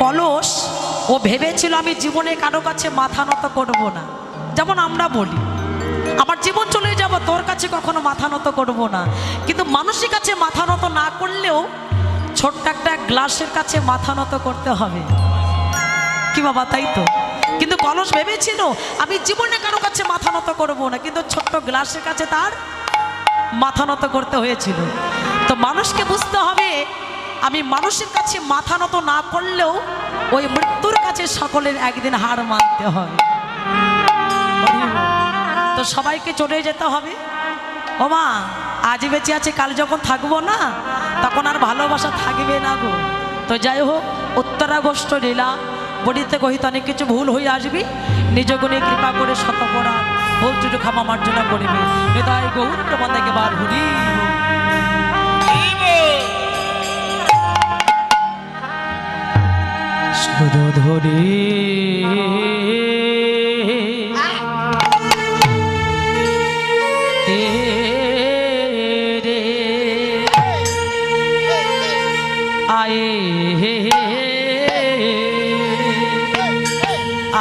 কলস ও ভেবেছিল আমি জীবনে কারো কাছে মাথা নত করব না। যেমন আমরা বলি আমার জীবন চলে যাব, তোর কাছে কখনো মাথা নত করব না। কিন্তু মানুষের কাছে মাথা নত না করলেও ছোট্ট একটা গ্লাসের কাছে মাথা নত করতে হবে, কি বাবা, তাই তো? কিন্তু কলস ভেবেছিল আমি জীবনে কারো কাছে মাথা নত করব না, কিন্তু ছোট্ট গ্লাসের কাছে তার মাথা নত করতে হয়েছিল। তো মানুষকে বুঝতে হবে আমি মানুষের কাছে মাথা নত না করলেও ওই মৃত্যুর কাছে সকলের একদিন হার মানতে হবে। তো সবাইকে চলে যেতে হবে। ও মা, আজ বেঁচে আছে, কাল যখন থাকবো না তখন আর ভালোবাসা থাকবে না গো। তো যাই হোক, উত্তরাগস্ত লীলা বলিতে কহিত অনেক কিছু ভুল হয়ে আসবি, নিজ গুণে কৃপা করে শতকরা ভুল ত্রুটি ক্ষমা মার্জনা করিবে। হৃদয় গৌর প্রবন্ধকে বার হরি সুরধরে तेरे आए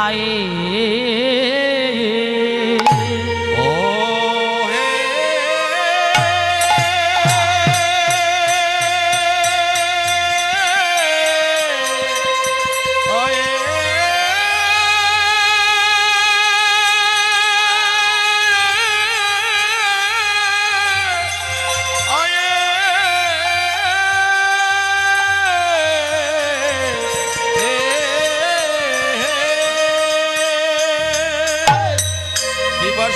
आए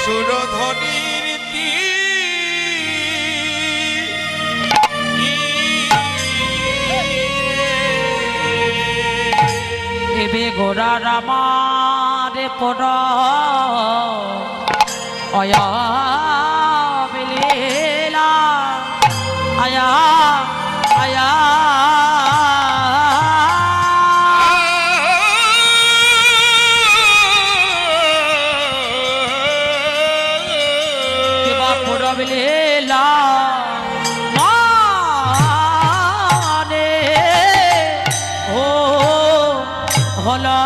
সুরধ্বনির এবে গোরা রামারে পড় অয়া বিলীলা আয়া আয়া লীলা মানে ও হলা